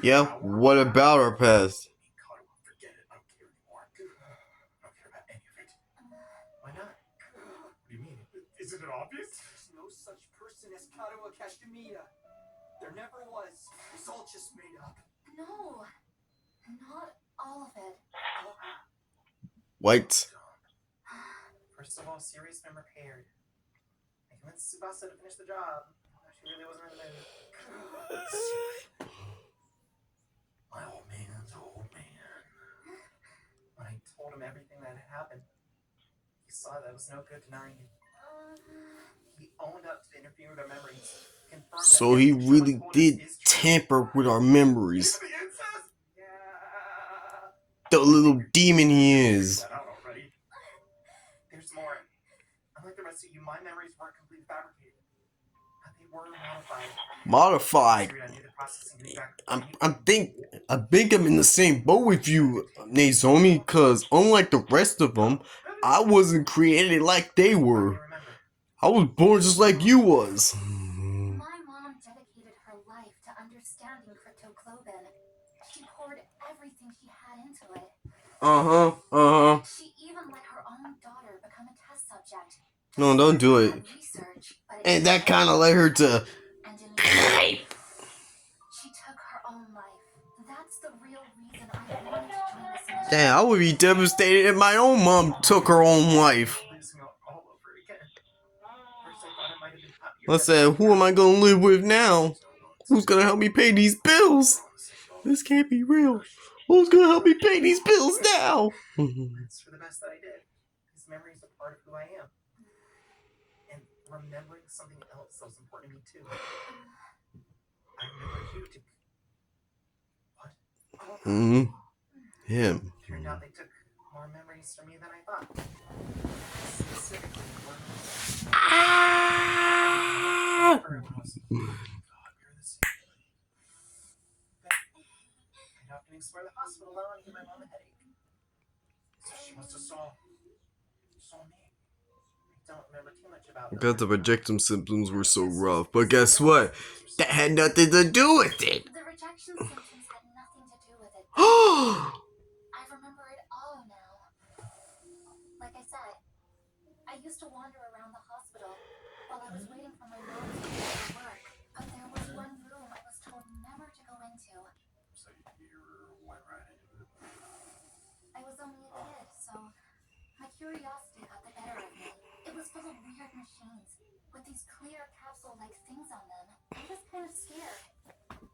Yeah, what about our past? White. So he really did tamper with our memories. The little demon he is. Modified. I think I'm in the same boat with you, Nozomi, because unlike the rest of them, I wasn't created like they were. I was born just like you was. My mom dedicated her life to understanding cryptoclothing. She poured everything she had into it. She even let her own daughter become a test subject. No, don't do it. And that kind of led her to. She took her own life. That's the real reason I wanted to join this mission. Damn, I would be devastated if my own mom took her own life. I said, who am I gonna live with now? Who's gonna help me pay these bills? This can't be real. Who's gonna help me pay these bills now? Him. Ah! Because the rejection symptoms were so rough, but guess what? That had nothing to do with it. The rejection symptoms had nothing to do with it. I remember it all now. Like I said, I used to wander around the hospital while I was waiting for my mom to get to work. But there was one room I was told never to go into. I was only a kid, so my curiosity got the better of me. It was full of weird machines with these clear capsule-like things on them. I was kind of scared,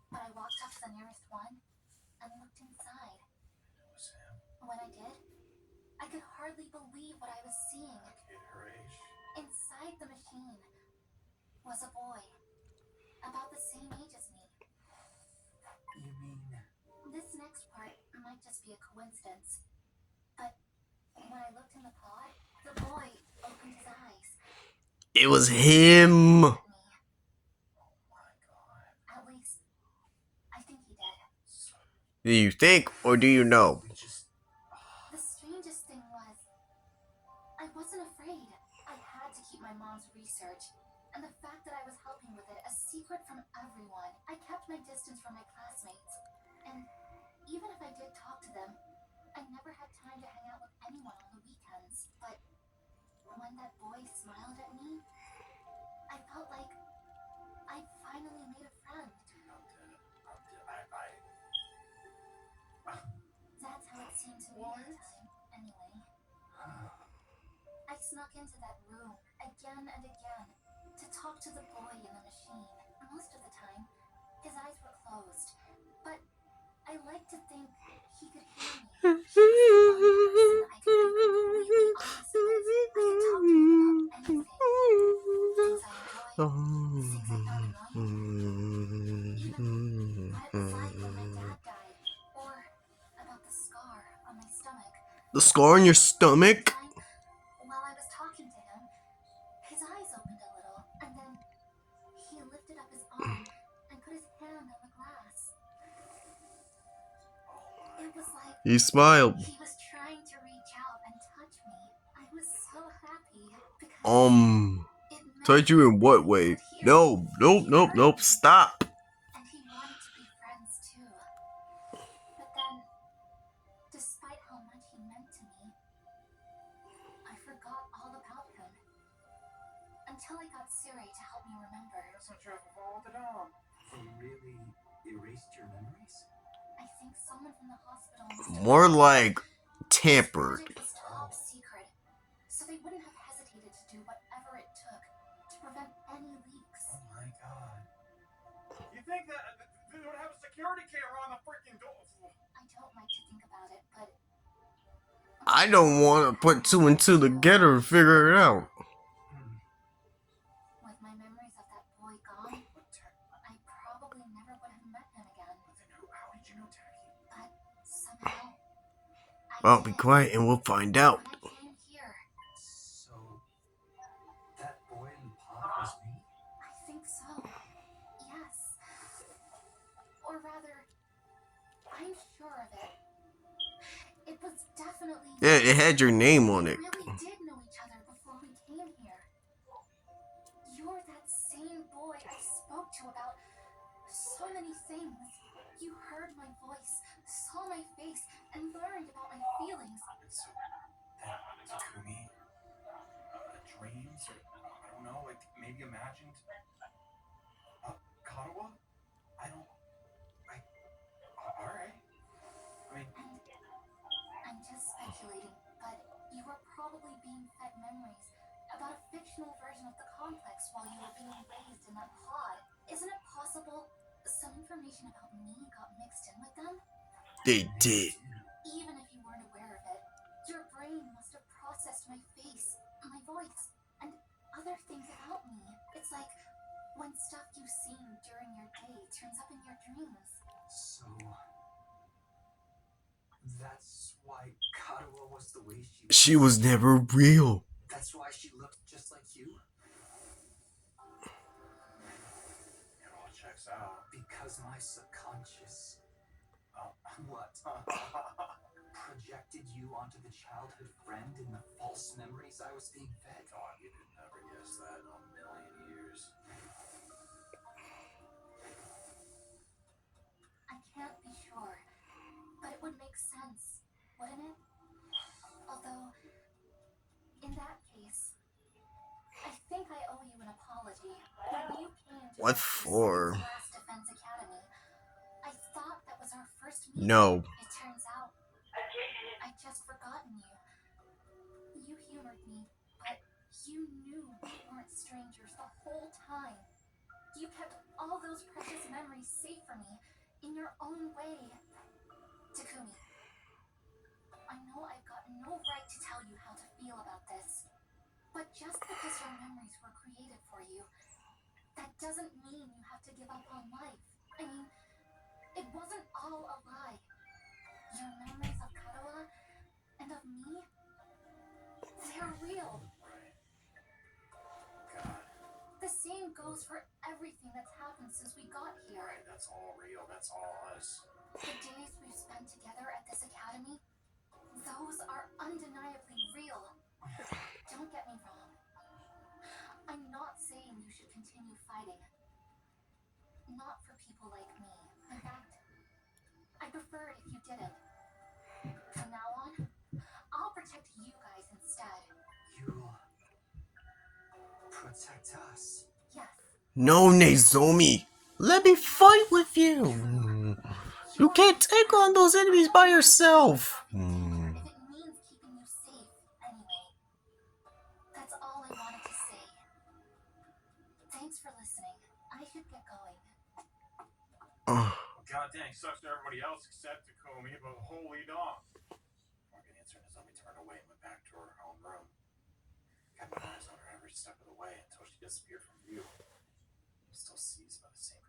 but I walked up to the nearest one and looked inside. When I did, I could hardly believe what I was seeing. Inside the machine was a boy, about the same age as me. This next part might just be a coincidence, but when I looked in the pod, the boy opened his eyes. It was him. At least, I think he did. Do you think, or do you know? The strangest thing was, I wasn't afraid. I had to keep my mom's research, and the fact that I was helping with it a secret from everyone. I kept my distance from my classmates, and even if I did talk to them, I never had time to hang out with anyone on the weekends. But when that boy smiled at me, I felt like I finally made a friend. That's how it seemed to me at the time, anyway. I snuck into that room again and again to talk to the boy in the machine. Most of the time, his eyes were closed, but I like to think he could hear me. He was the one person I could be completely honest with. I could talk to him about anything. Things I enjoyed, things I found annoying, even what side when my dad died, or about the scar on my stomach. The scar on your stomach? While I was talking to him, his eyes opened a little, and then he lifted up his arm and put his hand on the glass. It was like He smiled. he was trying to reach out and touch me. I was so happy because it Touch you in what way? No, nope, nope, nope. Stop. And he wanted to be friends too. But then, despite how much he meant to me, I forgot all about him. Until I got Siri to help me remember. That's not your fault at all. They really erased your memories? I think someone from the hospital must have More known. like This tampered. project was top secret, so they wouldn't have hesitated to do whatever it took to prevent any leaks. Oh my god. You think that they would have a security camera on the freaking door? I don't like to think about it, but I don't want to put two and two together and figure it out. with my memories of that boy gone, I probably never would have met him again. But then how did you know Tacky? But somehow, I Well, be did. quiet and we'll find out. When I came here, So, that boy in the pod was me? I think so. Yes. Or rather, I'm sure of it. It was definitely Yeah, it had your name on it. We really did know each other before we came here. You're that same boy I spoke to about so many things. You heard my voice, saw my face, and learned about my feelings. And so, that Takumi, dreams, or I don't know, like maybe imagined, Katawa? Alright. I mean, I'm just speculating, but you were probably being fed memories about a fictional version of the complex while you were being raised in that pod. Isn't it possible some information about me got mixed in with them? They did. Even if you weren't aware of it, your brain must have processed my face, my voice, and other things about me. It's like when stuff you've seen during your day turns up in your dreams. so that's why Katawa was the way she was. She was never real. That's why she looked just like you? It all checks out. Because my subconscious, what? Projected you onto the childhood friend in the false memories I was being fed. God, you could never guess that in a million years. I can't be sure, but it would make sense, wouldn't it? Although, in that case, I think I owe you an apology. When you came to What rescue for? Sam's last defense academy, I thought that was our first meeting. No. It turns out, I'd just forgotten you. You humored me, but you knew we weren't strangers the whole time. You kept all those precious memories safe for me, in your own way. Takumi, I know I've got no right to tell you how to feel about this, but just because your memories were created for you, that doesn't mean you have to give up on life. I mean, it wasn't all a lie. Your memories of Katawa and of me, they're real. Right. God. The same goes for everything that's happened since we got here. Right, that's all real. That's all us. The days we've spent together at this academy, those are undeniably real. Don't get me wrong. I'm not saying you should continue fighting. Not for people like me. In fact, I prefer it if you didn't. From now on, I'll protect you guys instead. You'll protect us. Yes. No, Nozomi. Let me fight with you. You can't take on those enemies by yourself. If it means keeping you safe, anyway. That's all I wanted to say. Thanks for listening. I should get going. God dang, sucks to everybody else except Takumi, but holy dog. Morgan answered Nozomi turned away and went back to her own room. Kept my eyes on her every step of the way until she disappeared from view. Still seized by the same